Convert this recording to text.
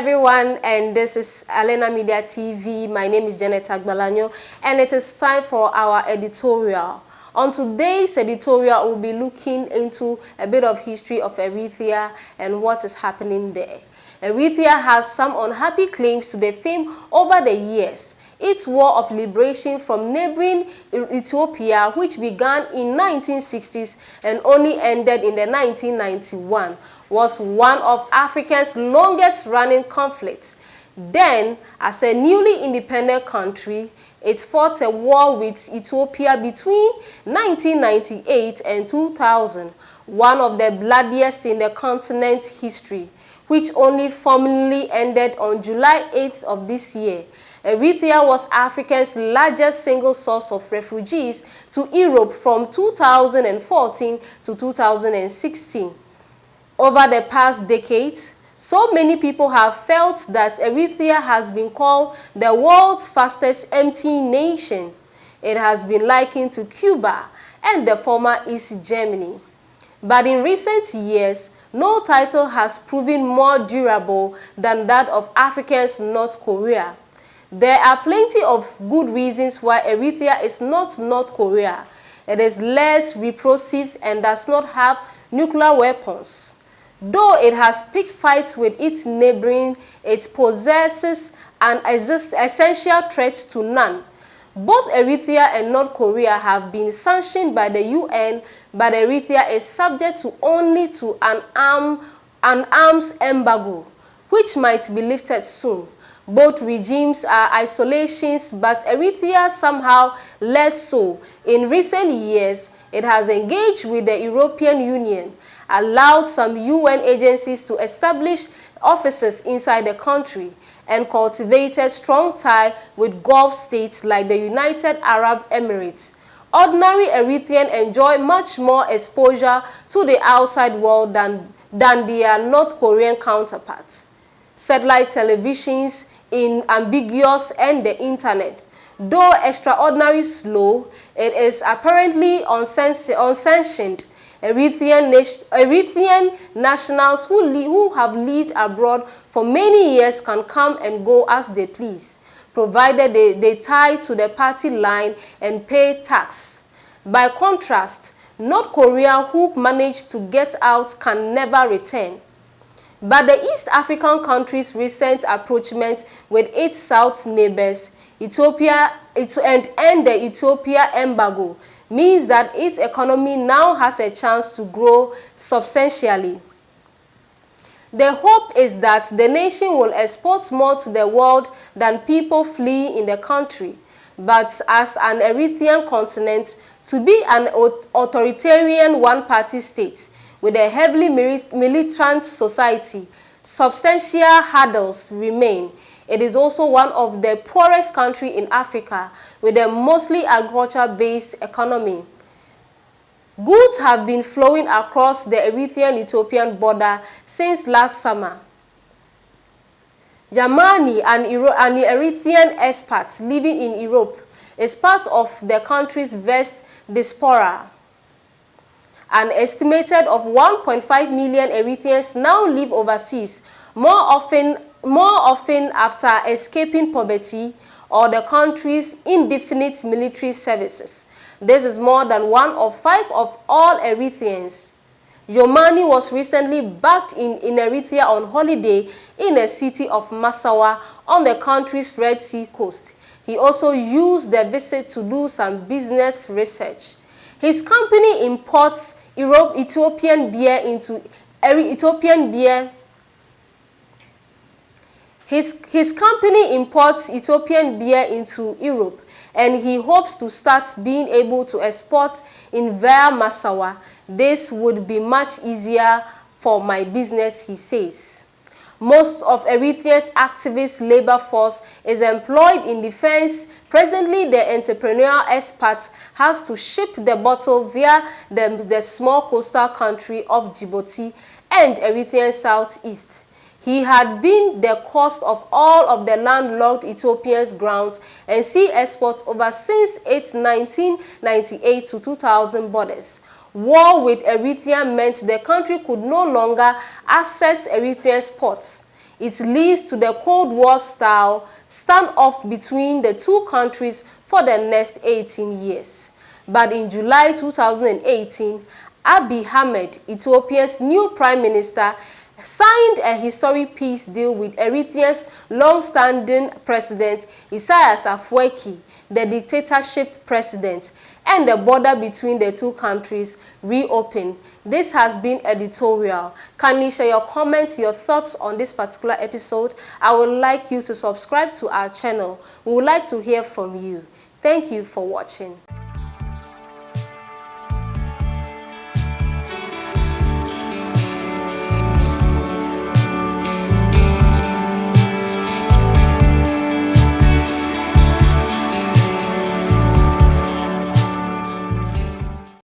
everyone, and this is Alena Media TV. My name is Janet Agbalanyo, and it is time for our editorial. On today's editorial, we'll be looking into a bit of history of Eritrea and what is happening there. Eritrea has some unhappy claims to their fame over the years. Its war of liberation from neighboring Ethiopia, which began in 1960s and only ended in the 1991, was one of Africa's longest-running conflicts. Then, as a newly independent country, it fought a war with Ethiopia between 1998 and 2000, one of the bloodiest in the continent's history, which only formally ended on July 8th of this year. Eritrea was Africa's largest single source of refugees to Europe from 2014 to 2016. Over the past decades, so many people have felt that Eritrea has been called the world's fastest emptying nation. It has been likened to Cuba and the former East Germany. But in recent years, no title has proven more durable than that of Africa's North Korea. There are plenty of good reasons why Eritrea is not North Korea. It is less repressive and does not have nuclear weapons. Though it has picked fights with its neighboring, it possesses an essential threat to none. Both Eritrea and North Korea have been sanctioned by the UN, but Eritrea is subject to only to an arms embargo, which might be lifted soon. Both regimes are isolations, but Eritrea somehow less so. In recent years, it has engaged with the European Union, allowed some UN agencies to establish offices inside the country, and cultivated strong ties with Gulf states like the United Arab Emirates. Ordinary Eritreans enjoy much more exposure to the outside world than their North Korean counterparts. Satellite televisions in ambiguous and the internet. Though extraordinarily slow, it is apparently unsanctioned. Eritrean nationals who have lived abroad for many years can come and go as they please, provided they tie to the party line and pay tax. By contrast, North Korea, who managed to get out, can never return. But the East African countries' recent approachment with its South neighbors, Ethiopia, and the Ethiopia embargo, means that its economy now has a chance to grow substantially. The hope is that the nation will export more to the world than people fleeing in the country. But as an Eritrean continent, to be an authoritarian one-party state with a heavily militant society, substantial hurdles remain. It is also one of the poorest countries in Africa with a mostly agriculture-based economy. Goods have been flowing across the Eritrean-Ethiopian border since last summer. Germany, an Eritrean expat living in Europe, is part of the country's vast diaspora. An estimated of 1.5 million Eritreans now live overseas, more often after escaping poverty or the country's indefinite military services. This is more than 1 of 5 of all Eritreans. Yomani was recently back in Eritrea on holiday in the city of Massawa on the country's Red Sea coast. He also used the visit to do some business research. His company imports Ethiopian beer into His company imports Ethiopian beer into Europe, and he hopes to start being able to export in via Massawa. This would be much easier for my business, he says. Most of Eritrea's activist labor force is employed in defense. Presently, the entrepreneurial expert has to ship the bottle via the small coastal country of Djibouti and Eritrean southeast. He had been the cause of all of the landlocked Ethiopia's grounds and sea exports over since its 1998 to 2000 borders. War with Eritrea meant the country could no longer access Eritrean ports. It leads to the Cold War-style standoff between the two countries for the next 18 years. But in July 2018, Abiy Ahmed, Ethiopia's new prime minister, signed a historic peace deal with Eritrea's long-standing president Isaias Afwerki, the dictatorship president, and the border between the two countries reopened. This has been Editorial. Can you share your comments, your thoughts on this particular episode? I would like you to subscribe to our channel. We would like to hear from you. Thank you for watching.